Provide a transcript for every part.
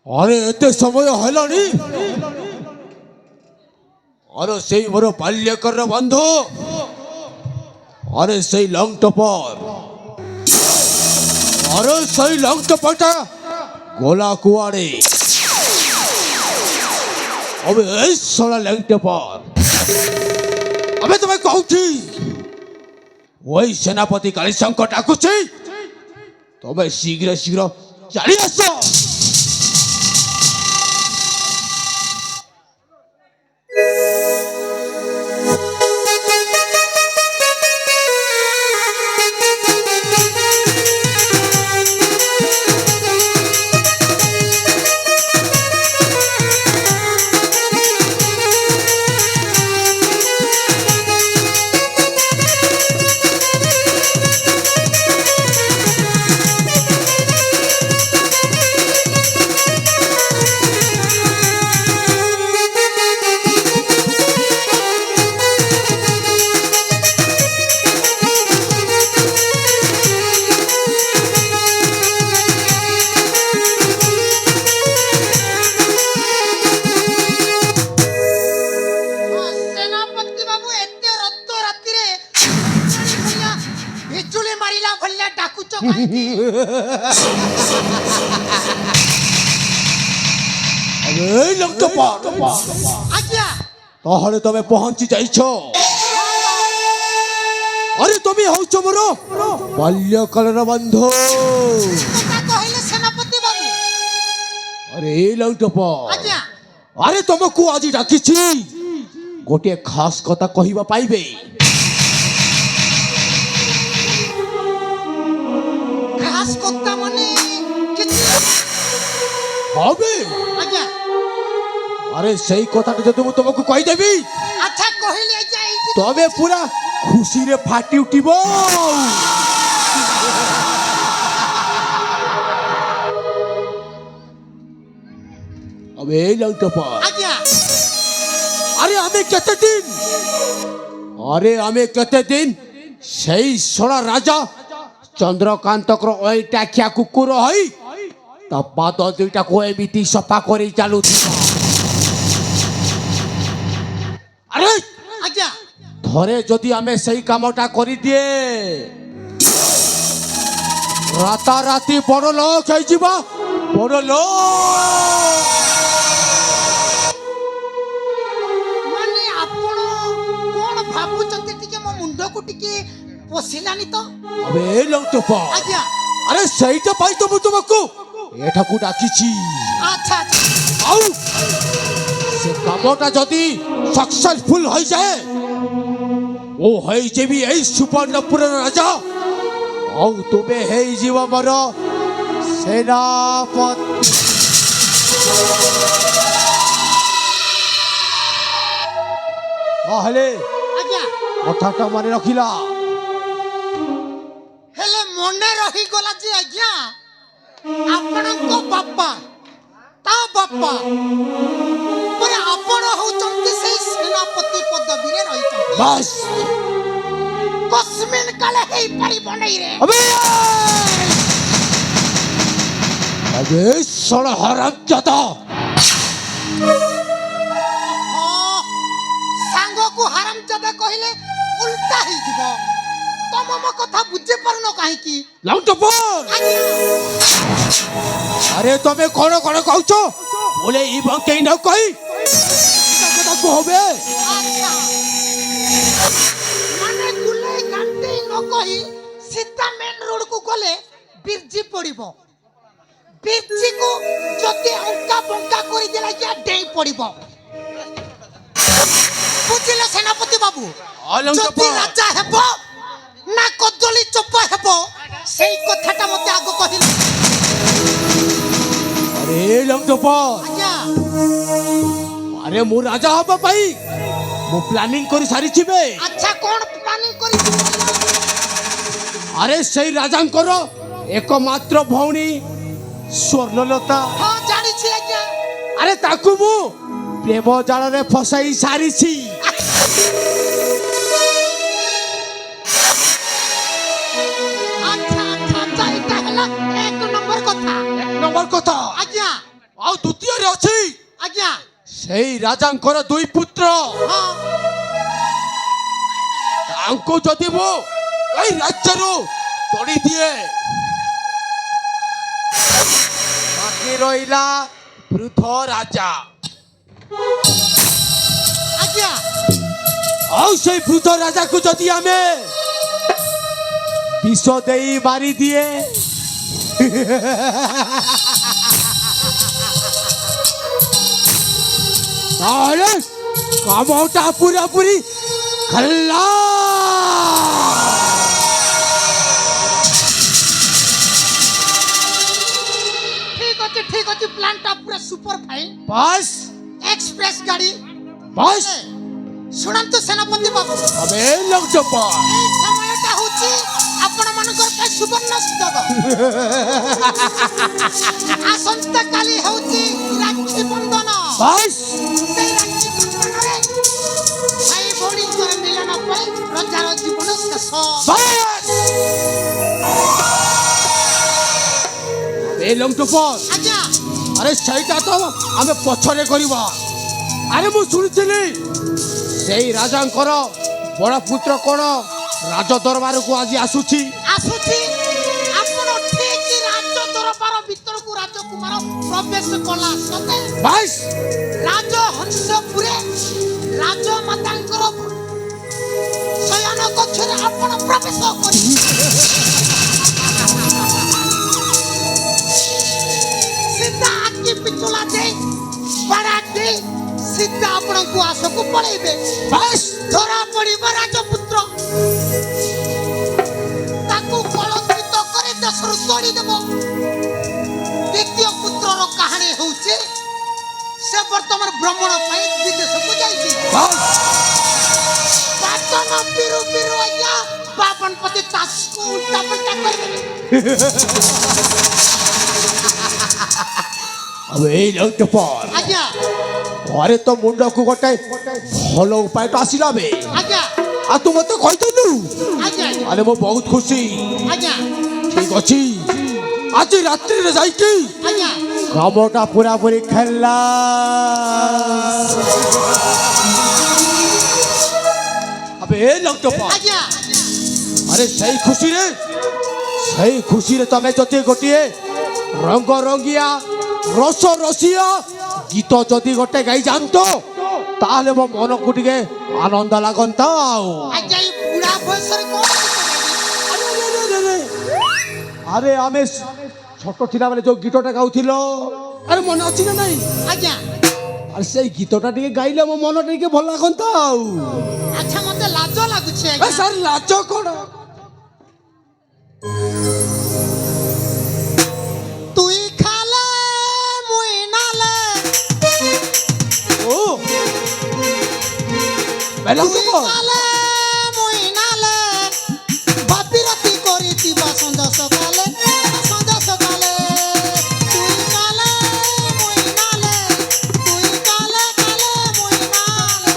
अरे एते समय हेलानी अरे से मोर बाल्यकर बंधु अरे से लंग टपर अरे से लंग टपरटा गोला कुआड़े अबे सोला लंग टपर अबे तुम्हें कहूची वही सेनापति कालीशंकर डाकुची तुम्हें शीघ्र शीघ्र चली आस ताहले तमे पहुंची जाइछ अरे तुम हौच मोर बाल्यकालर बंधु कहले सेनापति बाबू अरे लंटप अरे तुमको आज डाकी गोटे खास कथा कहिबा पाइबे खास कथा माने हबे आज्ञा अरे सही कथाटा जदि मु तुमको कहि देबी अच्छा कहले जाई तबे पूरा खुशी रे फाटी उठिबो अबे लंटप आज्ञा अरे हमें केते दिन सही सोड़ा राजा चंद्रकांत टाकिया कुकुर हई ता पाद दुईटा को एमिति सफा करी चालू अरे आज्ञा थरे जदि आमे सही कामटा करी दिए राता राती बड़ लोक है जीवा बड़ लोक माने आपण कोन भाबुचंती टिके मो मुंड को टिके पोसिलानी तो अबे लंटप आज्ञा अरे सही तो पाई तो मु तुमको एठा को डाकिछि अच्छा आउ से कामटा जदि सक्सेसफुल हो जाए ओ है जेबी ए सुपर्णपुर राजा आउ तुमे हे जीव मोर सेनापति आहले आज्ञा कथाटा माने रखिला हेले मने रही गला जे आज्ञा आपणको बापा ता बापा पर आपण होचंती से सेनापति पदवी रे रहिचंती बस कस्मिन काले हे परि बनै रे अबे सड़ हरामजादा सांग को हरामजादा कहले उल्टा ही दिबो तम म कथा बुझे परनो काहे की लंटपर अरे तमे कोन कोन कहछो बोले ई बंके न कहि कथा को होबे अच्छा माने गुले कांटे न कहि सीता मेन रोड को गले बिरजी पड़िबो बिरजी को जति अंका बंका करि देला या डेई पड़िबो बुझिले सेनापति बाबू जति राजा हेबो ना कदली चोपा हेबो सेई कथाटा मते आगो कहिला अरे लंटपर आज्ञा अरे मु राजा हबा पाई मु प्लानिंग करी सारी छिबे अच्छा कोन प्लानिंग करि अरे सही राजांकर एकमात्र भौणी स्वर्णलता हां जानि छी आज्ञा अरे ताकू मु प्रेम जाल रे फसाई सारी छी କଥା ଆଜ୍ଞା ଆଉ ଦ୍ୱିତୀୟରେ ଅଛି ଆଜ୍ଞା ସେଇ ରାଜାଙ୍କର ଦୁଇ ପୁତ୍ର ହଁ ତାଙ୍କୁ ଯଦି ମୁଁ ଏଇ ରାଜ୍ୟରୁ ତୋଡ଼ି ଦିଏ ବାକି ରହିଲା ବୃଦ୍ଧ ରାଜା ଆଜ୍ଞା ଆଉ ସେଇ ବୃଦ୍ଧ ରାଜାକୁ ଯଦି ଆମେ ବିଷ ଦେଇ ମାରି ଦିଏ ତାହେଲେ କାମଟା ପୁରାପୁରି ଖଲ୍ଲା ଠିକ ଅଛି ପ୍ଲାନଟା ପୁରା ସୁପର ଫାଇନ୍ ବାସ୍ ଏକ୍ସପ୍ରେସ ଗାଡ଼ି ବାସ୍ ଶୁଣନ୍ତୁ ସେନାପତି ବାବୁ ଆମେ ଲକ୍ଷ୍ୟପା এই সময়টা হচ্ছে ଆପଣମାନଙ୍କର ପାଇଁ ସୁବର୍ଣ୍ଣ ସୁଯୋଗ ଆସନ୍ତାକାଲି ହେଉଛି ରାକ୍ଷୀ ବନ୍ଧନ ବାସ୍ ସେଇ ରାକ୍ଷୀ ବନ୍ଧନରେ ଭାଇ ଭଉଣୀଙ୍କର ମିଳନ ପାଇଁ ରଜାର ଜୀବନ ଶେଷ ବାସ୍ ଏ ଲକ୍ଷ୍ୟପା ଆଜ୍ଞା ଆରେ ସେଇଟା ତ ଆମେ ପଛରେ କରିବା ଆରେ ମୁଁ ଶୁଣିଥିଲି ସେଇ ରାଜାଙ୍କର ବଡ଼ ପୁତ୍ର କ'ଣ ରାଜ ଦରବାରକୁ ଆଜି ଆସୁଛି ଆସୁଛି ଆପଣ ଠିକ ରାଜ ଦରବାର ଭିତରକୁ ରାଜକୁମାର ପ୍ରବେଶ କଲା ସତେ ବାସ୍ ରାଜହଂସପୁରେ ରାଜମାତାଙ୍କର ଶୟନ କକ୍ଷରେ ଆପଣ ପ୍ରବେଶ କରିବେ ସିଧା ଆଖି ପିଛୁଳା ଦେଇ ବାଡ଼ା ଦେଇ ସିଧା ଆପଣଙ୍କୁ ଆଶକୁ ପଳେଇବେ ବାସ୍ ଧରା ପଡ଼ିବ ରାଜପୁତ୍ର ତାକୁ କଳଙ୍କିତ କରି ଦେଶରୁ ତୋଡ଼ିଦେବ ଦ୍ୱିତୀୟ ପୁତ୍ରର କାହାଣୀ ହେଉଛି ସେ ବର୍ତ୍ତମାନ ଭ୍ରମଣ ପାଇଁ ବିଦେଶକୁ ଯାଇଛି ବାଟନ ପିରୁ ପିରୁ ଆଜ୍ଞା ବାବନପତି ତାସକୁ ଉଲ୍ଟା ପଲ୍ଟା କରିଦେବେ ଏବେ ଏଇ ଲକ୍ଷ୍ୟପା ଆଜ୍ଞା ଘରେ ତ ମୁଣ୍ଡକୁ ଗୋଟେ ଭଲ ଉପାୟଟା ଆସିଲା ବେ ଆଜ୍ଞା ଆଉ ତୁ ମତେ କହିଥିଲୁ ଆଜ୍ଞା ଆରେ ମୁଁ ବହୁତ ଖୁସି ଆଜ୍ଞା ଠିକ ଅଛି ଆଜି ରାତ୍ରିରେ ଯାଇକି ଆଜ୍ଞା କାମଟା ପୁରାପୁରି ଖେଳିଲା ଏବେ ଏ ଲକ୍ଷ୍ୟପା ଆଜ୍ଞା ଆରେ ସେଇ ଖୁସିରେ ତମେ ଯଦି ଗୋଟିଏ ରଙ୍ଗ ରଙ୍ଗିଆ ରସ ରସିଆ ଗୀତ ଯଦି ଗୋଟେ ଗାଇ ଯାଆନ୍ତ ତାହେଲେ ମୋ ମନକୁ ଟିକେ ଆନନ୍ଦ ଲାଗନ୍ତା ଆଉ ଆଜ୍ଞା ଏଇ ବୁଢ଼ା ବୟସରେ କ'ଣ ଆରେ ଆମେ ଛୋଟ ଥିଲାବେଳେ ଯୋଉ ଗୀତଟା ଗାଉଥିଲ ଆରେ ମନେ ଅଛି ନା ନାଇଁ ଆଜ୍ଞା ଆରେ ସେଇ ଗୀତଟା ଟିକେ ଗାଇଲେ ମୋ ମନ ଟିକେ ଭଲ ଲାଗନ୍ତା ଆଉ ଆଚ୍ଛା ମତେ ଲାଜ ଲାଗୁଛି ଏ ଆଜ୍ଞା ସାର୍ ଲାଜ କଣ তুই খালে মুই নালে ଓ বেলা তুই তো খালে মুই নালে বাপিরতি করিতিবা সন্ধ্যা সকালে তুই কালে মুই নালে তুই কালে মুই নালে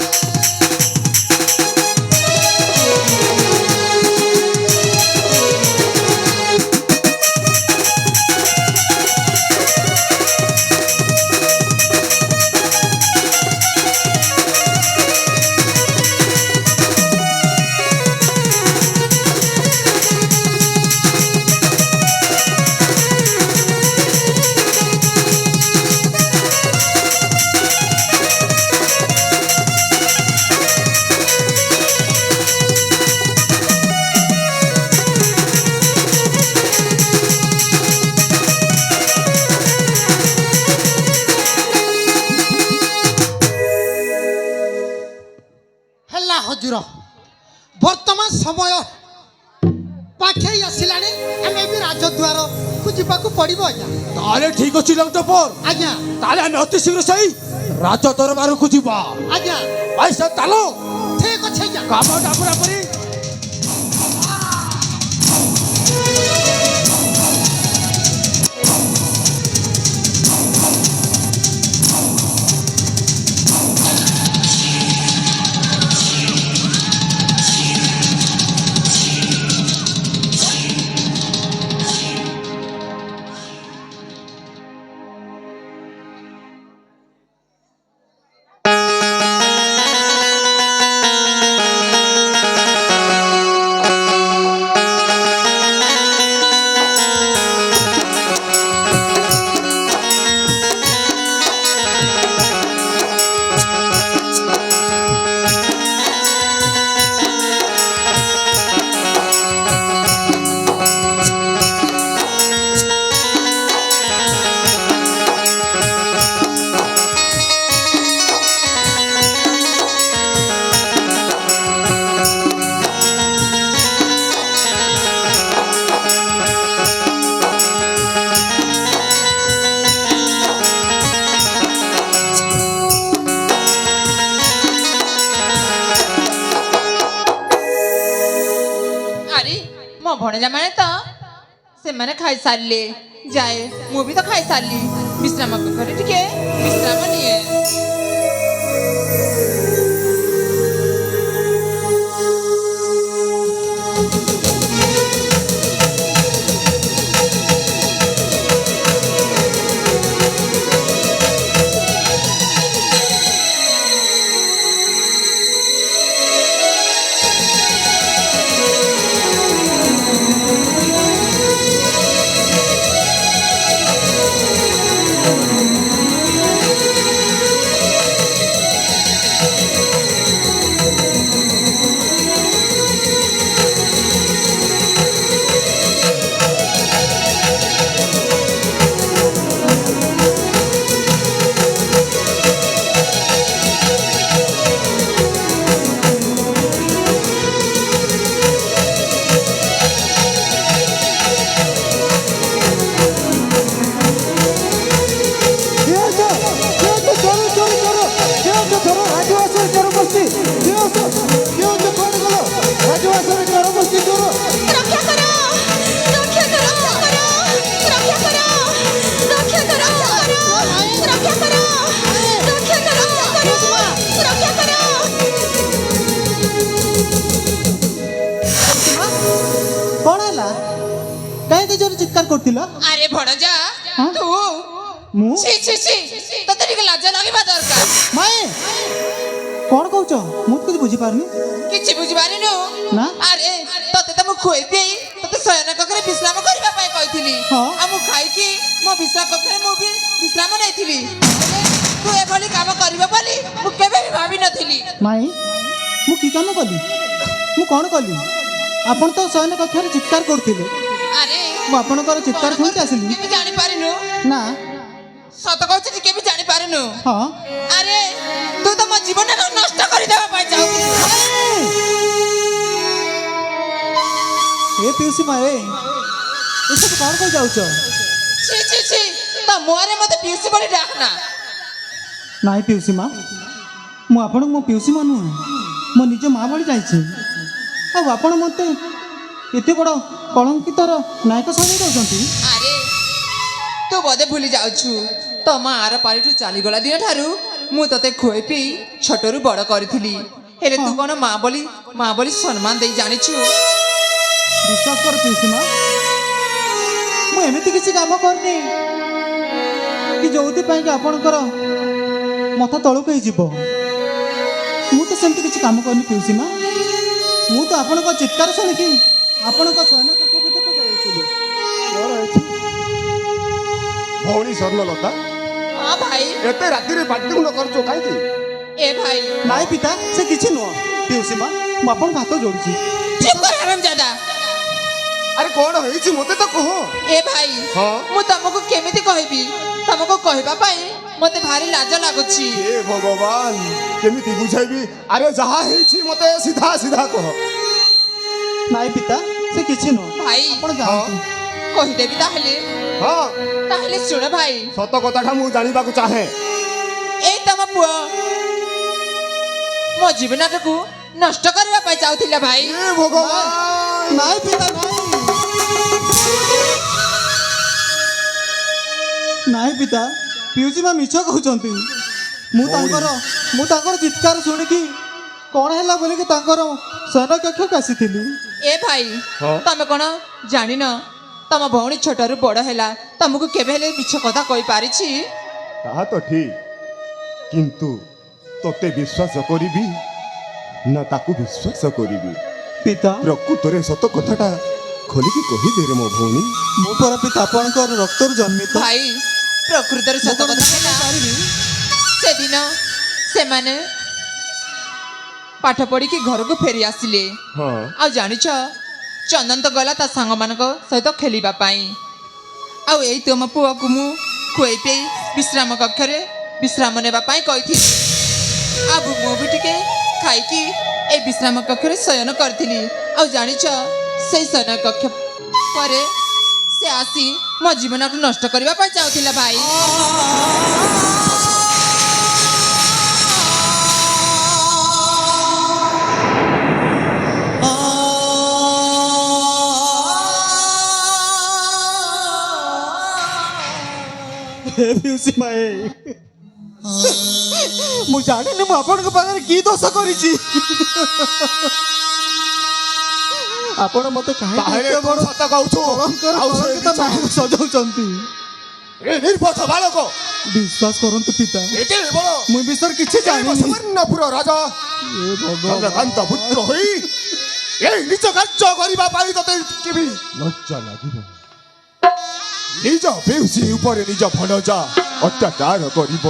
ହେଲା ହଜୁର ବର୍ତ୍ତମାନ ସମୟ ପାଖେଇ ଆସିଲାଣି ଆମେ ବି ରାଜଦ୍ୱାରକୁ ଯିବାକୁ ପଡ଼ିବ ଆଜ୍ଞା ତାହେଲେ ଠିକ ଅଛି ଲକ୍ଷ୍ୟପର ଆଜ୍ଞା ତାହେଲେ ଆମେ ଅତି ଶୀଘ୍ର ସେଇ ରାଜ ଦରବାରକୁ ଯିବା ଆଜ୍ଞା ଭାଇ ସାର୍ ଚାଲ ଠିକ ଅଛି ଆଜ୍ଞା କାମଟା ପୁରାପୁରି ମୋ ଭଣଜା ମାନେ ତ ସେମାନେ ଖାଇସାରିଲେ ଯାଏ ମୁଁ ବି ତ ଖାଇସାରିଲି ବିଶ୍ରାମ କକ୍ଷରେ ଟିକେ ବିଶ୍ରାମ ନିଏ। চিৎকার করছিল আরে ভণজা হ্যাঁ? তু মু ছি ছি ছি তোতে ଟିକେ লাজ লাগিবা দরকার। মায়ে কোন কହୁଛ ମୁଁ ତ କିଛି ବୁଝିପାରୁନି କିଛି ବୁଝିପାରିନୁ ନା। ଆରେ ତତେ ତ ମୁଁ ଖୁଆଇ ପିଇ ତତେ ଶୟନ କକ୍ଷରେ ବିଶ୍ରାମ କରିବା ପାଇଁ କହିଥିଲି ହଁ। ଆଉ ମୁଁ ଖାଇକି ମୋ ବିଶ୍ରାମ କକ୍ଷରେ ମୁଁ ବି ବିଶ୍ରାମ ନେଇଥିଲି ହେଲେ ତୁ ଏଭଳି କାମ କରିବ ବୋଲି ମୁଁ କେବେ ବି ଭାବିନଥିଲି। ମାଇ ମୁଁ କି କାମ କଲି ମୁଁ କଣ କଲି ଆପଣ ତ ଶୟନ କକ୍ଷରେ ଚିତ୍କାର କରୁଥିଲେ ଆରେ ମୁଁ ଆପଣଙ୍କର ଚିତ୍କାର ଶୁଣିକି ଆସିଲି କେବେ ଜାଣିପାରିନୁ ନା ସତ କହୁଛି ତୁ କେବେ ଜାଣିପାରିନୁ ହଁ ଆରେ ତୁ ତ ମୋ ଜୀବନକୁ ନଷ୍ଟ କରିଦେବା ପାଇଁ ଚାହୁଁଥିଲୁ। ଏ ପିଉସୀ ମାଏ ଏସବୁ କଣ କହି ଯାଉଛ ছি ছি ছি ତା ମୁହଁରେ ମତେ ପିଉସୀ ବୋଲି ଡାକନା। ନାଇଁ ପିଉସୀ ମା ମୁଁ ଆପଣଙ୍କୁ ମୋ ପିଉସୀ ମା ନୁହେଁ ମୋ ନିଜ ମା ଭଳି ଯାଇଛି ଆଉ ଆପଣ ମୋତେ ଏତେ ବଡ଼ କଳଙ୍କିତର ନାୟକ ସଜାଇ ଦେଉଛନ୍ତି। ଆରେ ତୁ ବୋଧେ ଭୁଲି ଯାଉଛୁ ତୋ ମା ଆର ପାରିଠୁ ଚାଲିଗଲା ଦିନ ଠାରୁ ମୁଁ ତତେ ଖୁଆଇ ପିଇ ଛୋଟରୁ ବଡ଼ କରିଥିଲି ହେଲେ ତୁ କଣ ମା ବୋଲି ସମ୍ମାନ ଦେଇ ଜାଣିଛୁ। ବିଶ୍ୱାସ କର ପିଉସୀ ମା ମୁଁ ଏମିତି କିଛି କାମ କରିନି କି ଯୋଉଥିପାଇଁ କି ଆପଣଙ୍କର ମଥା ତଳକୁ ହେଇଯିବ ମୁଁ ତ ସେମିତି କିଛି କାମ କରିନି ପିଉସୀ ମା ମୁଁ ତ ଆପଣଙ୍କ ଚିତ୍କାର ଶୁଣିକି ଆପଣଙ୍କ ଶୟନ କକ୍ଷ ଭିତରକୁ ଯାଇଥିଲି। ଭଉଣୀ ସ୍ୱର୍ଣ୍ଣଲତା ହଁ ଭାଇ ଏତେ ରାତିରେ ପାଟିତୁଣ୍ଡ କରୁଛ କାହିଁକି? ଏ ଭାଇ ନାଇଁ ପିତା ସେ କିଛି ନୁହଁ ପିଉସୀ ମା ମୁଁ ଆପଣଙ୍କ ହାତ ଯୋଡୁଛି। ଚୁପ କର ହରାମଜାଦା। ଆରେ କଣ ହେଇଛି ମତେ ତ କୁହ। ଏ ଭାଇ ହଁ? ମୁଁ ତମକୁ କେମିତି କହିବି ତମକୁ କହିବା ପାଇଁ ମତେ ଭାରି ଲାଜ ଲାଗୁଛି। ହେ ଭଗବାନ କେମିତି ବୁଝାଇବି ଆରେ ଯାହା ହେଇଛି ମତେ ସିଧା ସିଧା କହ। ନାଇଁ ପିତା ସେ କିଛି ନୁହଁ ଭାଇ ଆପଣ ଯାଆନ୍ତୁ। କହିଦେବି ତାହେଲେ ହଁ ତାହେଲେ ଶୁଣ ଭାଇ ସତ କଥାଟା ମୁଁ ଜାଣିବାକୁ ଚାହେଁ। ଏଇ ତମ ପୁଅ ମୋ ଜୀବନଟାକୁ ନଷ୍ଟ କରିବା ପାଇଁ ଚାହୁଥିଲା ଭାଇ। ହେ ଭଗବାନ ନାଇଁ ପିତା ନାଇଁ ନାଇଁ ପିତା ପିଉସୀ ମା ମିଛ କହୁଛନ୍ତି ମୁଁ ତାଙ୍କର ଚିତ୍କାର ଶୁଣିକି କଣ ହେଲା ବୋଲିକି ତାଙ୍କର ଶୟନ କକ୍ଷକୁ ଆସିଥିଲି। ଏ ଭାଇ ହଁ? ତମେ କଣ ଜାଣିନ ତମ ଭଉଣୀ ଛୋଟରୁ ବଡ଼ ହେଲା ତମକୁ କେବେ ହେଲେ ମିଛ କଥା କହିପାରିଛି? ତାହା ତ ଠିକ କିନ୍ତୁ ତୋତେ ବିଶ୍ୱାସ କରିବି ନା ତାକୁ ବିଶ୍ୱାସ କରିବି? ପିତା ପ୍ରକୃତରେ ସତ କଥାଟା ଖୋଲିକି କହିଦେ ରେ ମୋ ଭଉଣୀ। ମୁଁ ପରା ପିତା ଆପଣଙ୍କର ରକ୍ତରୁ ଜନ୍ମିତ ଭାଇ ପ୍ରକୃତରେ ସତ କଥା ହେଲା ସେଦିନ ସେମାନେ ପାଠ ପଢିକି ଘରକୁ ଫେରି ଆସିଲେ ହଁ ଆଉ ଜାଣିଛ ଚନ୍ଦନ ତ ଗଲା ତା ସାଙ୍ଗମାନଙ୍କ ସହିତ ଖେଳିବା ପାଇଁ ଆଉ ଏଇ ତୁମ ପୁଅକୁ ମୁଁ ଖୁଆଇ ପିଇ ବିଶ୍ରାମ କକ୍ଷରେ ବିଶ୍ରାମ ନେବା ପାଇଁ କହିଥିଲି ଆଉ ମୁଁ ବି ଟିକେ ଖାଇକି এই ବିଶ୍ରାମ କକ୍ଷରେ ଶୟନ କରିଥିଲି ଆଉ ଜାଣିଛ ସେଇ ଶୟନ କକ୍ଷ ପରେ ସେ ଆସି ମୋ ଜୀବନକୁ ନଷ୍ଟ କରିବା ପାଇଁ ଚାହୁଥିଲା ଭାଇ। हे पिउसी माए मु जानिनी मु आपन के पाखरे की दोष करिछि आपण मते ताहेले काहे तू सत कहूछु कलंकर आउ से कलंकित नाम सजाउछंती ए निर्भय बालक विश्वास करंतु पिता एते बड़ मु विषय किछि जानिनी सुवर्णपुर राजा हे भगवान चंद्रकांत पुत्र होई ए निज कार्य करिबा पाई तते केबी लज्जा लागिब निज बेउसी उपरे निज भणजा अत्याचार करिब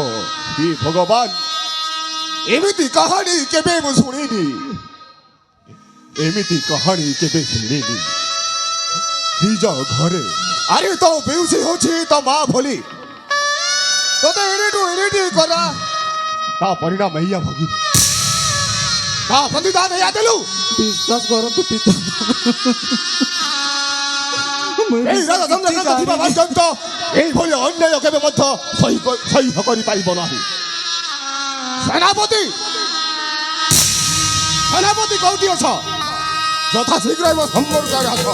हे भगवान एमिति कहानी केबे मु सुनिनी एमिति कहानी केबे सुनिनी निज घरे अरे तो बेउसी होछि तो मां भोली तते एडिटू करा ता परिणाम हैया भगी ता प्रतिदान हैया देलु विश्वास करंतु पिता এই রাজা চন্দ্রকান্ত থিবা পর্যন্ত এইভଳି ଅନ୍ୟାୟ କେବେ ମଧ୍ୟ ସହ୍ୟ କରିପାରିବ ନାହିଁ ସେନାପତି ସେନାପତି କୋଉଠି ଅଛ ଯଥା ଶୀଘ୍ର ଏବଂ ସମ୍ମୁଖରେ ଆସ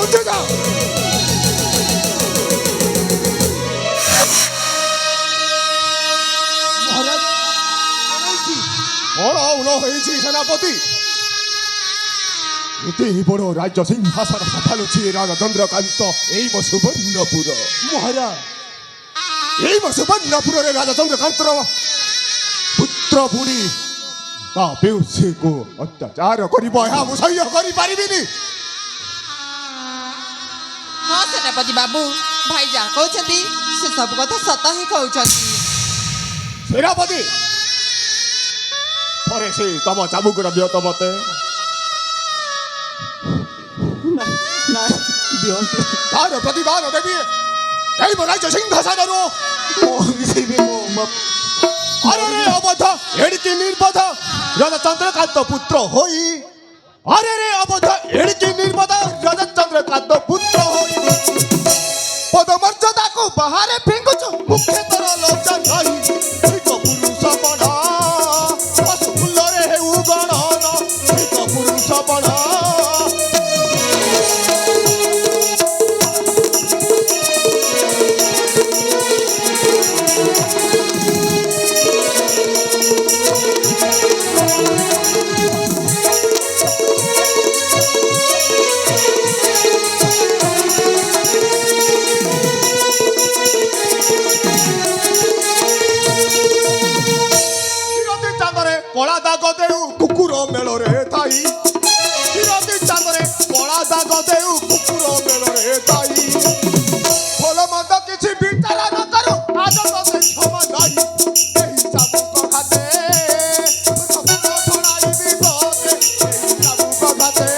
ଉଠି ଯାଅ। বড় উন হয়েছি সেনাপতি এতে বড় রাজ্য সিংহাসন সফালুছি রাজা চন্দ্রকান্ত এই মো সুবর্ণপুর মহারাজ এই মো সুবর্ণপুরের রাজা চন্দ্রকান্তর পুত্র পুরী তা বেউসীକୁ অত্যাচার করিব ଏହା ମୁଁ ସହ୍ୟ କରିପାରିବିନି ହଁ ସେନାପତି ବାବୁ ଭାଇ ଯାହା କହୁଛନ୍ତି ସେ ସବୁ କଥା ସତ ହିଁ କହୁଛନ୍ତି ସେନାପତି ଥରେ ସେ ତମ ଚାବୁକର ଦିଅ ତ ମତେ না দিয়ন্তু ତାର ପ୍ରତିଦାନ ଦେବି এই ମୋ ରାଜ୍ୟ ସିଂହାସନରୁ মহিষিবে মো আরে রে অবধ এড়িকি নির্বধ রাজা চন্দ্রকান্ত পুত্র হই আরে রে অবধ এড়িকি নির্বধ রাজা চন্দ্রকান্ত পুত্র হই পদমর্যাদাକୁ ବାହାରେ ଫିଙ୍ଗୁଛୁ ମୁଖେ ତୋର ଲଜ୍ଜା ନାହିଁ ଠିକ ପୁରୁଷ ବଢା ପଶୁ ଫୁଲରେ ହେଉ ଗଣନ ଠିକ ପୁରୁଷ ବଢା কলা দাগ দেউ কুকুর মেলরে তাই চিরতি চাঁদরে কলা দাগ দেউ কুকুর মেলরে তাই ভাল মন্দ কিছু বিচার ন করু আজ তোতে ক্ষমা নাই এই চাবুক খাতে সবুজ ছড়াইবি তোতে এই চাবুক খাতে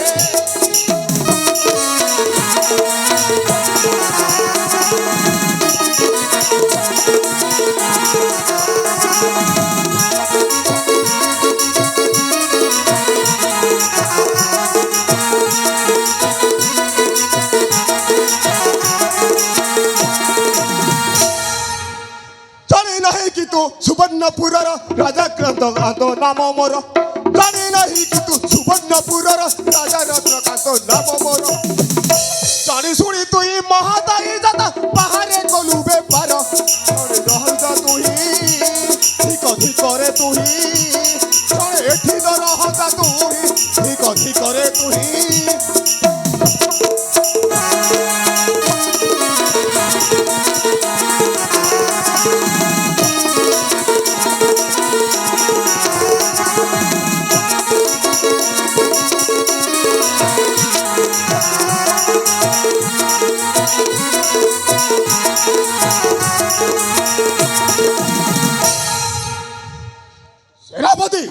সুবর্ণপুরর রাজাক্রান্ত নাম মোর জানি নাহি কিন্তু সুবর্ণপুরর রাজা রত্নকান্ত নাম মোর জানি শুনি তুই মহাদায়ী জাতা বাহারে গলু বেপার জনে রহতা তুই ঠিক ঠিকরে তুই জনে এঠি রহতা তুই ঠিক ঠিকরে তুই সেনাপতি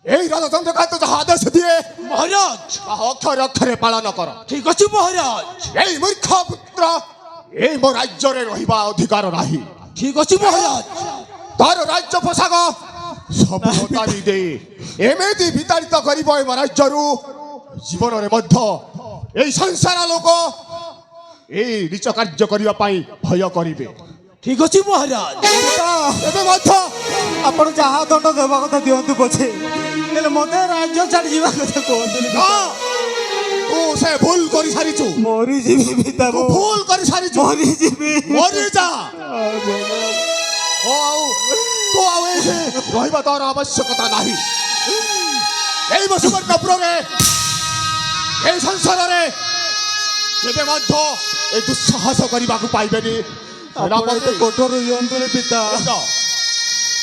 এই রাজা চন্দ্রকান্ত যাহা আদেশ দিয়ে মহারাজ তাহা অক্ষরে অক্ষরে পালন কর ঠিক আছে মহারাজ এই মূর্খ পুত্র এই ମୋ ରାଜ୍ୟରେ ରହିବା ଅଧିକାର ନାହିଁ ঠিক আছে মহারাজ ତାର ରାଜ୍ୟ ପୋଷାକ ସବୁ ହତାରି ଦେଇ ଏମିତି ବିତାଡ଼ିତ କରିବ ଏ ମୋ ରାଜ୍ୟରୁ ଜୀବନରେ ମଧ୍ୟ এই ସଂସାର ଲୋକ এই ନିଚ କାର୍ଯ୍ୟ କରିବା ପାଇଁ ଭୟ କରିବେ ঠিক আছে মহারাজ ଏବେ ମଧ୍ୟ ଆପଣ ଯାହା ଦଣ୍ଡ ଦେବା କଥା ଦିଅନ୍ତୁ ପଛେ ଏ ହେଲେ ମତେ ରାଜ୍ୟ ଛାଡି ଯିବା କଥା କୁହନ୍ତୁନି ନା ତୁ ସେ ଭୁଲ କରି ସାରିଛୁ ମରିଯିବି ପିତା ତୁ ଭୁଲ କରି ସାରିଛୁ ମରିଯିବି ମରିଯା ତୁ ଆଉ ଏଇଠି ରହିବା ତୋର ଆବଶ୍ୟକତା ନାହିଁ এই সুবর্ণপুরে এই সংসারে কেবে ମଧ୍ୟ ଏ ଦୁଃସାହସ କରିବାକୁ ପାଇବେନି ଆପଣ ଏତେ କଠୋର ହୁଅନ୍ତୁନି ପିତା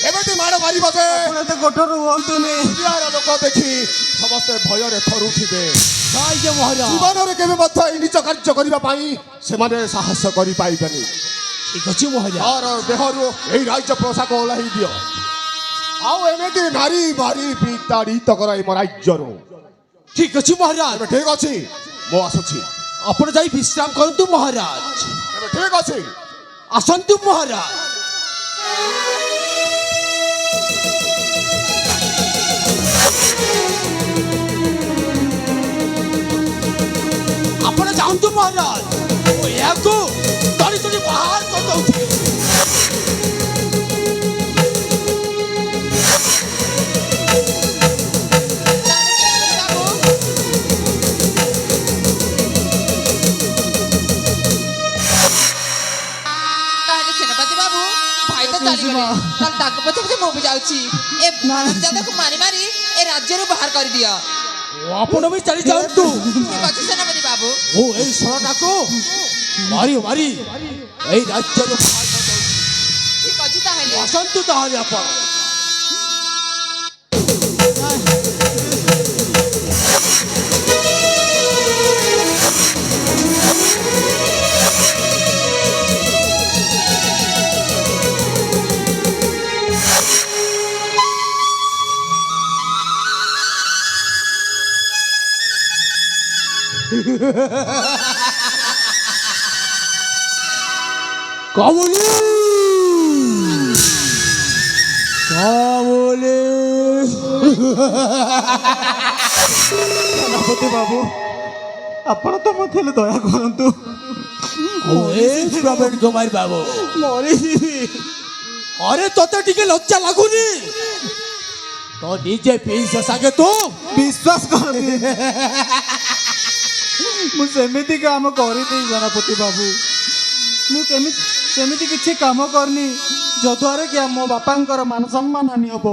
ଏମିତି ମାଡ଼ ମାରିବ ଯେ ଆପଣ ଏତେ କଠୋର ହୁଅନ୍ତୁନି ଦୁନିଆର ଲୋକ ଦେଖି ସମସ୍ତେ ଭୟରେ ଥରୁଥିବେ ଜୟ ମହାରାଜ ଜୀବନରେ କେବେ ମଧ୍ୟ ଏହି ନିଜ କାର୍ଯ୍ୟ କରିବା ପାଇଁ ସେମାନେ ସାହସ କରିପାରିବେନି ଠିକ ଅଛି ମହାରାଜ ତାର ଦେହରୁ ଏହି ରାଜ୍ୟ ପୋଷାକ ଓହ୍ଲାଇ ଦିଅ ଆଉ ଏମିତି ନାରୀ ମାରି ବିତାଡ଼ିତ କର ଏ ମୋ ରାଜ୍ୟରୁ ଠିକ ଅଛି ମହାରାଜ ଏବେ ଠିକ ଅଛି ମୁଁ ଆସୁଛି ଆପଣ ଯାଇ ବିଶ୍ରାମ କରନ୍ତୁ ମହାରାଜ ଏବେ ଠିକ ଅଛି ଆସନ୍ତୁ ମହାରାଜ ଆପଣ ଯାଆନ୍ତୁ ମହାରାଜ ମୁଁ ଏହାକୁ ତଳି ତଳି ବାହାର କରିଦେଉଛି ତାହେଲେ ସେନାପତି ବାବୁ ଭାଇ ତ ଚାଲିଗଲେ ତାହେଲେ ତାଙ୍କ ପଛେ ପଛେ ମୁଁ ବି ଯାଉଛି ଏ ଜାଦାକୁ ମାରି ମାରି ଏ ରାଜ୍ୟରୁ ବାହାର କରିଦିଅ ଆପଣ ବି ଚାଲି ଯାଆନ୍ତୁ ଠିକ ଅଛି ସେନାପତି ବାବୁ ମୁଁ ଏଇ ସରଟାକୁ ମାରି ମାରି ଏଇ ରାଜ୍ୟରୁ ବାହାର କରିଦେଉଛି ଠିକ ଅଛି ତାହେଲେ ଆସନ୍ତୁ ତାହେଲେ ଆପଣ কমলি কমলি ସେନାପତି ବାବୁ ଆପଣ ତ ମତେ ହେଲେ ଦୟା କରନ୍ତୁ প্রবীণ কুমার বাবু ମରିଯିବି আরে তোতে টিকে লজ্জা লাগুনি তো নিজে পিস সাগে তো ବିଶ୍ୱାସ କରନ୍ତି ମୁଁ ସେମିତି କାମ କରିଦେଇ ସେନାପତି ବାବୁ ମୁଁ କେମିତି ସେମିତି କିଛି କାମ କରିନି ଯଦ୍ୱାରା କି ମୋ ବାପାଙ୍କର ମାନ ସମ୍ମାନ ହାନି ହବ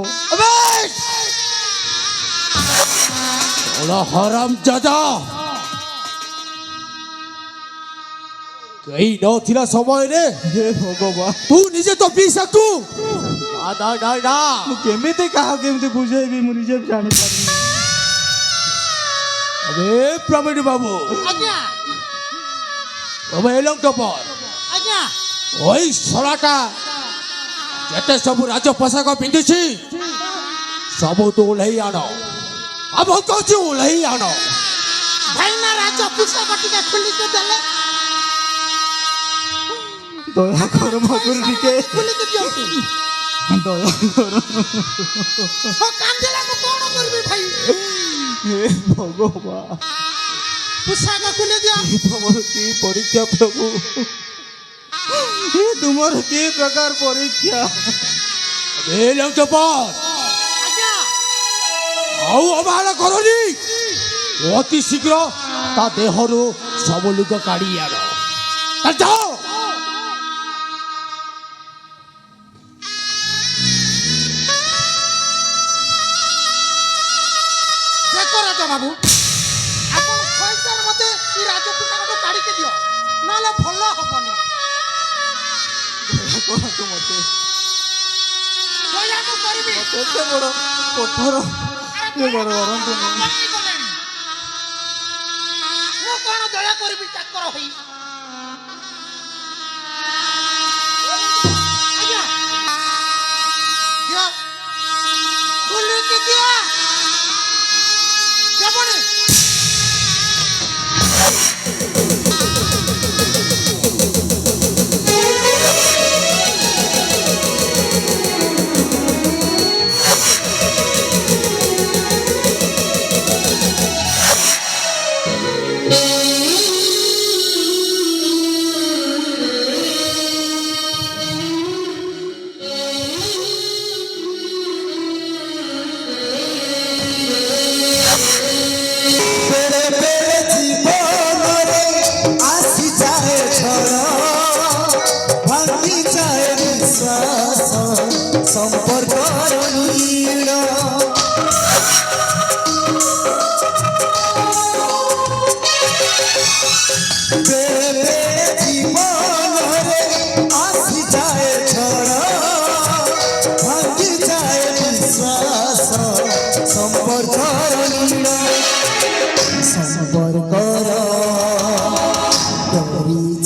ওরা হরাম জাদা কেই নথিলা সময় রে ହେ ଭଗବାନ তু নিজে তো পিসাকু না না না না ମୁଁ କେମିତି କାହାକୁ କେମିତି ବୁଝେଇବି ମୁଁ ନିଜେ ବି ଜାଣିପାରୁନି আরে প্রবীণ বাবু আজ্ঞা তবে এলং তো পর আজ্ঞা ওই সরাটা যেতে সবু রাজ পোশাক পিঁধিছি সবু তো ওলাই আনো আমি কହୁছি ওলাই আনো ভাইনা রাজ পোশাক টিকে খুলিকে দেলে ଦୟା କର ମୋ ଉପରେ ଟିକେ খুলিকে দিଅନ୍ତୁ ଦୟା କର ও কান্দিলে ମୁଁ କଣ କରିବି ଭାଇ ହେ ଭଗବାନ পোশাক খুলে দিଅ ଏ ତମର କି ପରୀକ୍ଷା ପ୍ରଭୁ ଏ ତୁମର କି ପ୍ରକାର ପରୀକ୍ଷା এলং তো পর আজ্ঞা ଆଉ ଅବହେଳା କରନି ଅତି ଶୀଘ୍ର ତା ଦେହରୁ ସବୁ ଲୁକ କାଢି ଆଣ ଯାଅ দেখো রাজা বাবু আপন পয়সার মতে এই রাজ পোশাকটা কাঢ়িকে দিও নলে ভাল হবনি ଦୟା କରନ୍ତୁ ମତେ দয়া ମୁଁ କରିବି ମତେ ଏତେ ବଡ଼ କଠୋର ଇଏ କରନ୍ତୁନି ମୁଁ କଣ ଦୟା କରିବି ଚାକର ହୋଇ ଆଜ୍ଞା ଦିଅ ଖୋଲିକି ଦିଅ ଦେବନି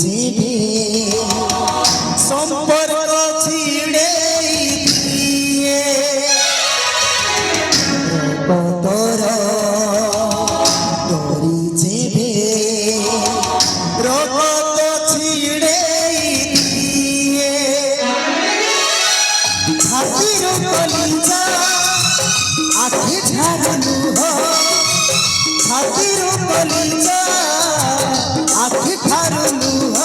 ଯିବି ସମ୍ପର୍କ ଛିଡ଼େଇ ଦିଏ ରବତର ଡରି ଯିବି ରବତ ଛିଡ଼େଇ ଦିଏ ଛାତିର କଲିଜା ଆଖି ଠାରୁ ଲୁହ ଛାତିର କଲିଜା ଆଖି ଠାରୁ ଲୁହ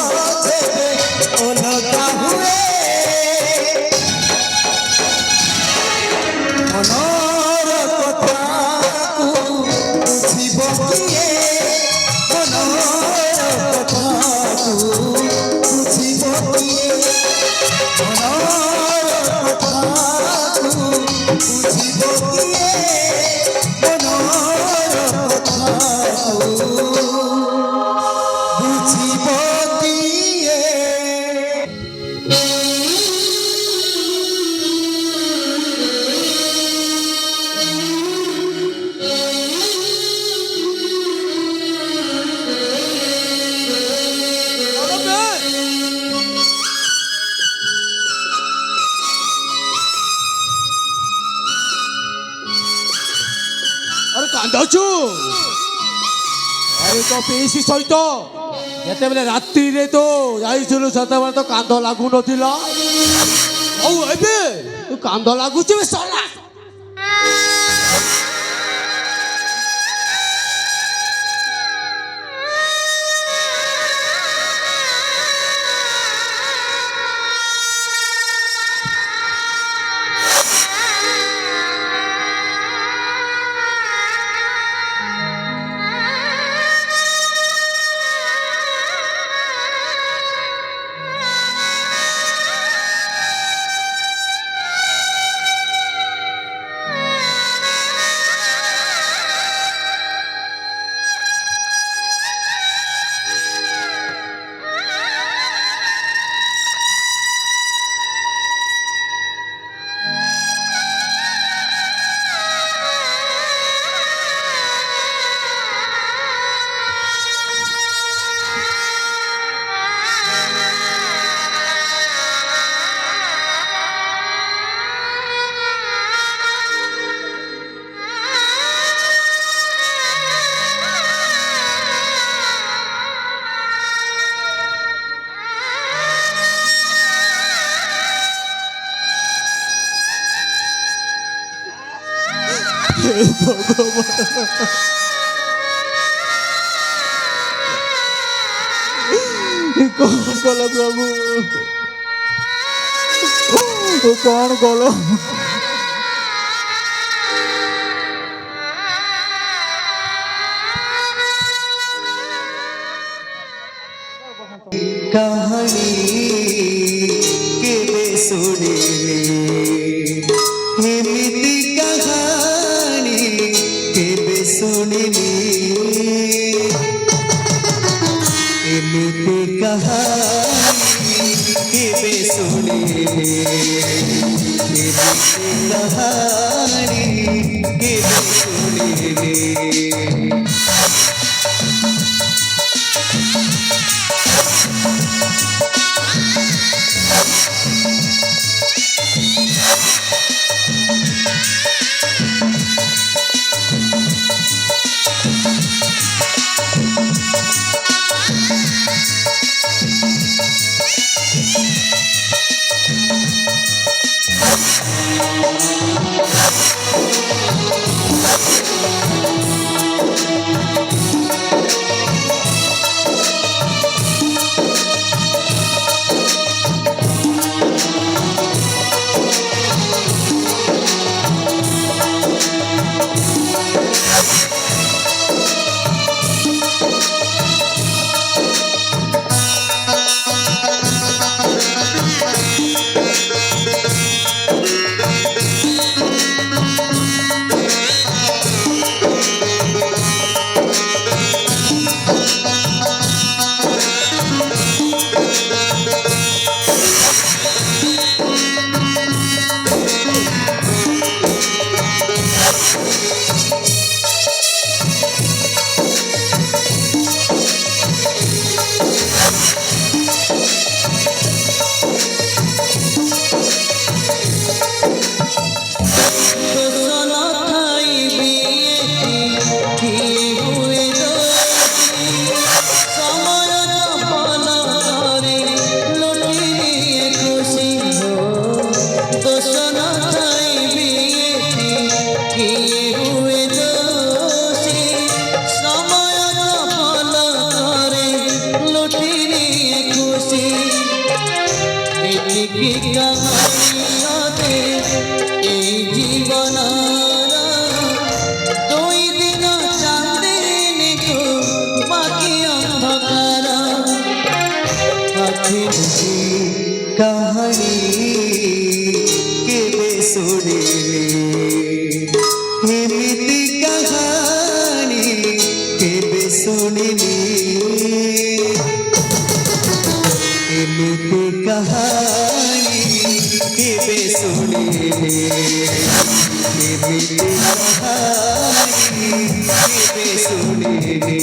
ଯେବେ ଅଲଗା ହୁଏ ମନର କଥାକୁ ବୁଝିବ କିଏ ମନର କଥାକୁ ବୁଝିବ କିଏ ମନର କଥାକୁ ବୁଝିବ କିଏ ମନର କଥାକୁ ବୁଝିବ କିଏ ଆରେ କାନ୍ଦଛୁ ଆରେ ତ ପିଇସି ସହିତ ଯେତେବେଳେ ରାତିରେ ତ ଯାଇଥିଲୁ ସେତେବେଳେ ତ କାନ୍ଦ ଲାଗୁନଥିଲା ଆଉ ଏବେ ତୁ କାନ୍ଦ ଲାଗୁଛି ବେ ଶଳା କଣ କଲ ପ୍ରଭୁ କଣ କଲ କାହାଣୀ କେବେ ଶୁଣିଲି ଏମିତି କାହାଣୀ କେବେ ଶୁଣିଲି ଏମିତି କାହାଣୀ କେବେ ଶୁଣିଲି ଏମିତି କାହାଣୀ କେବେ ଶୁଣିଲି ଏତିକି କାହାଣୀ ଅଧେ ଏଇ ଜୀବନର ଦୁଇ ଦିନ ଚାନ୍ଦିନୀକୁ ବାକି ଅନ୍ଧକାର ଆଖି ବୁଜି କାହାଣୀ କେବେ ଶୁଣିଲି ଏମିତି କାହାଣୀ କେବେ ଶୁଣିଲି ଏମିତି କାହାଣୀ କେବେ ଶୁଣିଲି ଏମିତି କାହାଣୀ କେବେ ଶୁଣିଲି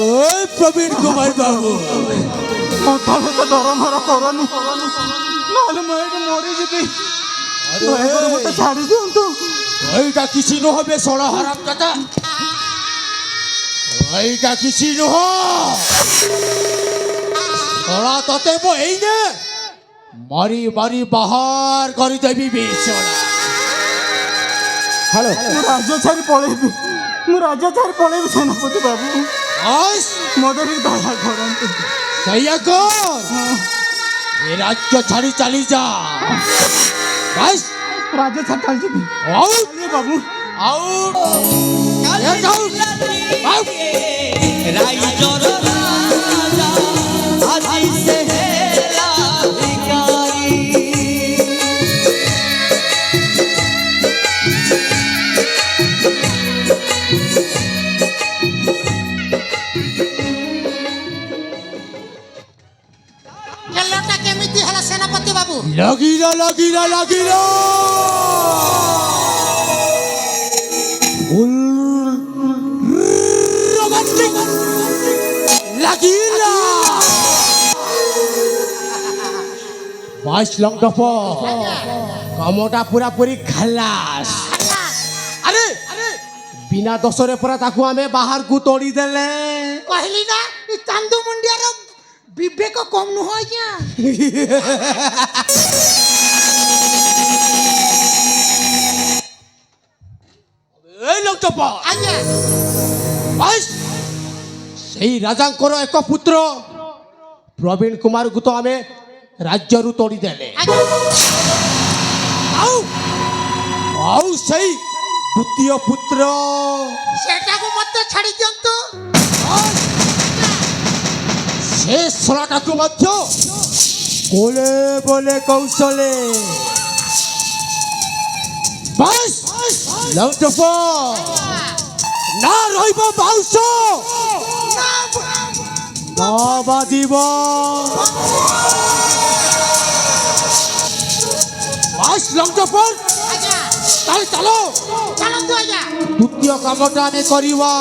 ওই প্রবীণ কুমার বাবু ତମେ ତ ଡରମର କରନି ନହେଲେ ମୁଁ ଏଇଠି ମରିଯିବି ଦୟାକରି ମୋତେ ଛାଡ଼ି ଦିଅନ୍ତୁ এইটা কিছু নহবে সড়া হারাম দাদা এইটা কিছু নহ সড়া ততে মো এই নে মারি মারি বাহার করে দেবি বেসড়া ମୁଁ ରାଜ୍ୟ ଛାଡ଼ି ପଳେଇବି ମୁଁ ରାଜ୍ୟ ଛାଡ଼ି ପଳେଇବି ସେନାପତି ବାବୁ আস ମୋତେ ଟିକେ ଦୟା କରନ୍ତୁ সেইয়া কর এ রাজ্য ছাড়ি চালি যা বাস ରାଜ୍ୟ ଛାଡ଼ି ଚାଲିଯିବି আউট ଚାଲିଏ ବାବୁ আউট গেট আউট আউট রাইজর রাজা আজি সে হেলা ভিখারি ଖେଳଟା କେମିତି ହେଲା ସେନାପତି ବାବୁ লাগিলা লাগিলা লাগিলা রোমান্টিক লাগিলা বাইশ লং টপ কামটা পুরাপুরি খালাস আরে বিনা দোষরে পরা তাকু আমি বাহারকু তড়ি দেলে କହିଲି ନା ଏ ଚାନ୍ଦୁ ମୁଣ୍ଡିଆର ବିବେକ କମ୍ ନୁହଁ ଆଜ୍ଞା এই লং টপ ଆଜ୍ଞା বাইশ সেই রাজাঙ্কর এক পুত্র প্রবীণ কুমারକୁ তো ଆମେ ରାଜ୍ୟରୁ ତୋଡ଼ି ଦେଲେ ଆଜ୍ଞା ଆଉ ଆଉ ସେଇ ଦ୍ୱିତୀୟ ପୁତ୍ର ସେଟାକୁ ମୋତେ ଛାଡ଼ି ଦିଅନ୍ତୁ ସେ ଶଳାଟାକୁ ମଧ୍ୟ କୋଲେ ବୋଲେ କୌଶଳେ ବାସ୍ ଲଉଟପ ନା ରହିବ ବାଉଁଶ ନା ବାଜିବ ବାସ୍ ଲଉଟପ ଆଜ୍ଞା ତାହେଲେ ଚାଲ ଚାଲନ୍ତୁ ଆଜ୍ଞା ଦ୍ୱିତୀୟ କାମଟା ଆମେ କରିବା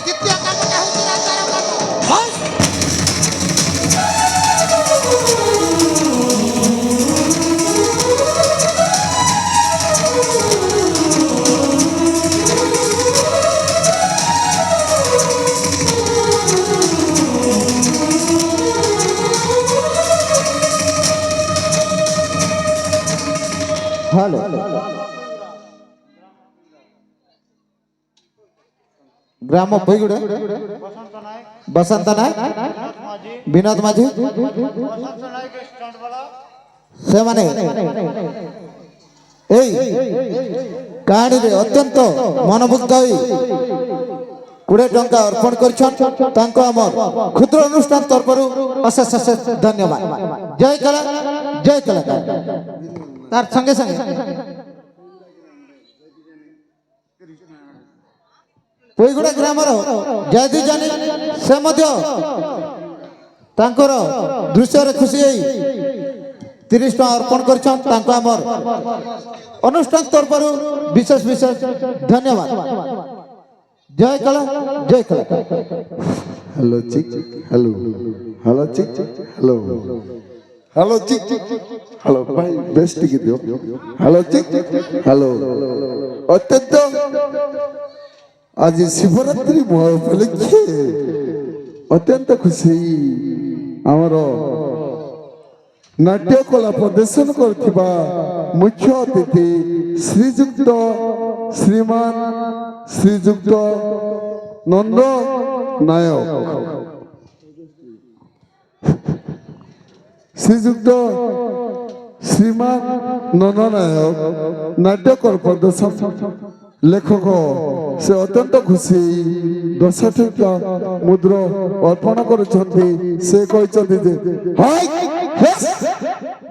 ଦ୍ୱିତୀୟ କାମଟା ହେଉଛି ରାଜାର କାମ ବାସ୍ হ্যালো গ্রাম বইগুড়া বসন্ত নায়ক বিনোদ মাঝি ସେମାନେ এই କାହାଣୀରେ ଅତ୍ୟନ୍ତ ମନମୁଗ୍ଧ ହୋଇ 20 ଟଙ୍କା ଅର୍ପଣ କରିଛନ୍ତି ତାଙ୍କ ଆମର କ୍ଷୁଦ୍ର ଅନୁଷ୍ଠାନ ତରଫରୁ ଅଶେଷ ଅଶେଷ ଧନ୍ୟବାଦ ଜୟ କଳା ଜୟ କଳାକାର ତାର ସଙ୍ଗେ ସଙ୍ଗେ ପୋଇଗୁଡ଼ା ଗ୍ରାମର ଜୟଦୀ ଜାନି ସେ ମଧ୍ୟ ତାଙ୍କର ଦୃଶ୍ୟରେ ଖୁସି ହୋଇ 30 ଟଙ୍କା ଅର୍ପଣ କରିଛନ୍ତି ତାଙ୍କ ଆମର ଅନୁଷ୍ଠାନ ତରଫରୁ ବିଶେଷ ବିଶେଷ ଧନ୍ୟବାଦ ଜୟ କଳା ଜୟ କଳା हेलो चिक हेलो हेलो चिक हेलो हेलो चिक हेलो भाई बेस्ट की दियो हेलो चिक हेलो अत्यंत आज शिवरात्रि उपलक्षे अत्यंत खुशी आमर नाट्य कला प्रदर्शन करथिबा मुख्य अतिथि श्रीजुक्त श्रीमान श्रीजुक्त नंद नायक श्रीजुक्त श्रीमान नंद नायक नाट्यकर प्रदर्शन लेखक से अत्यंत खुशी 10 मुद्र अर्पण करुछंती से कहते जे हाय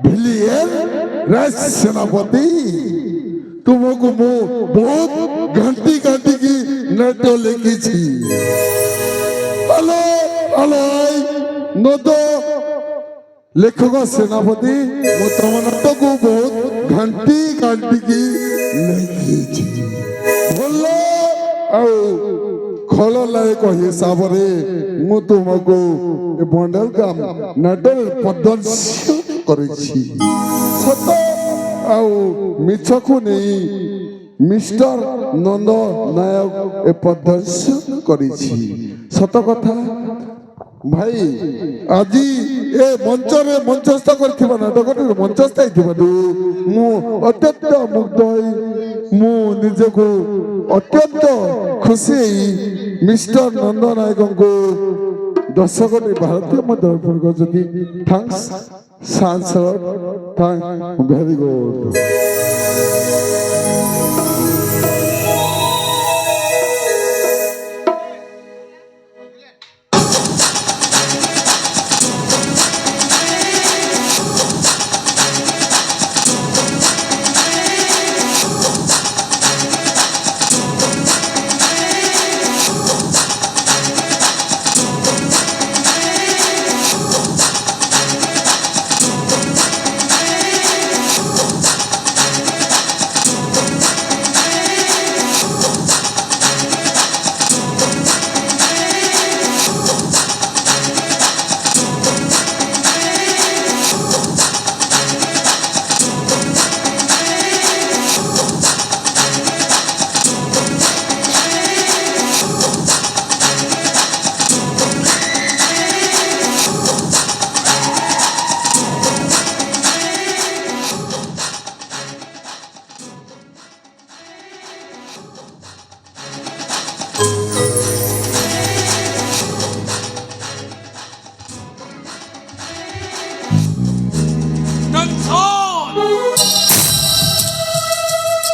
भिलियन राज सेनापति तुमको मु बहुत घंटी घंटी की नाट्य लिखी छी हेलो हेलो नदो लेखक सेनापति मु तुम नाट्य को बहुत घंटी घंटी की लिखी छी बोलो आओ खल लायक हिसाब रे मु तुमको बंडल काम नाटक प्रदर्शन करिछि सत आउ मिछकु नहीं मिस्टर नंद नायक ए प्रदर्शन करिछि सत कथा भाई आज ए मंच रे मंचस्थ करथिबा नाटक मंचस्थ होइथिबादु मु अत्यंत मुग्ध होई मु निजको अत्यंत खुशी मिस्टर नंद नायक को दर्शक भारतीय मध्य प्रगति थैंक्स सांसद थैंक वेरी गुड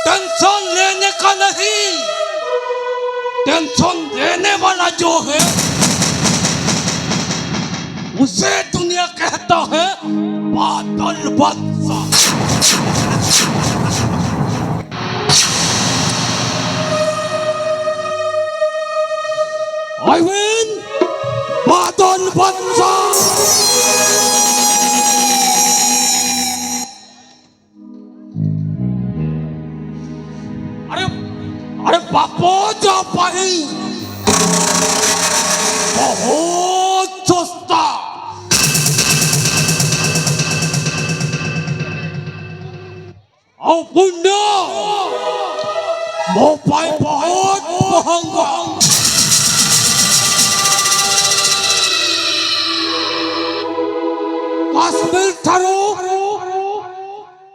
टेंशन लेने का नहीं, टेंशन देने वाला जो है उसे दुनिया कहता है बादल बादशाह। I win बादल बादशाह। अरे बापो जा पाई बहुत सस्ता। और पुण्य वो पाई बहुत महंगा। काश्मीर ठारू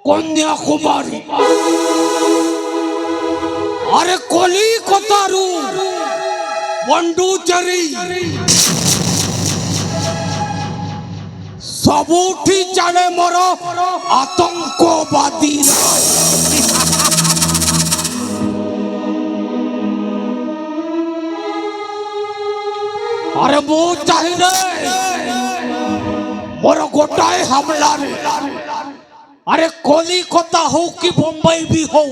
কন্যাকুমারী আরে কলিকতারু পଣ୍ଡୁଚେରୀ ସବୁଠି ଚାଲେ ମୋର ଆତଙ୍କବାଦୀ ଆରେ ମୁଁ ଚାହିଁଲେ ମୋର ଗୋଟାଏ ହାମଲାରେ ଆରେ କଲିକତା ହଉ କି ବମ୍ବାଇ ବି ହଉ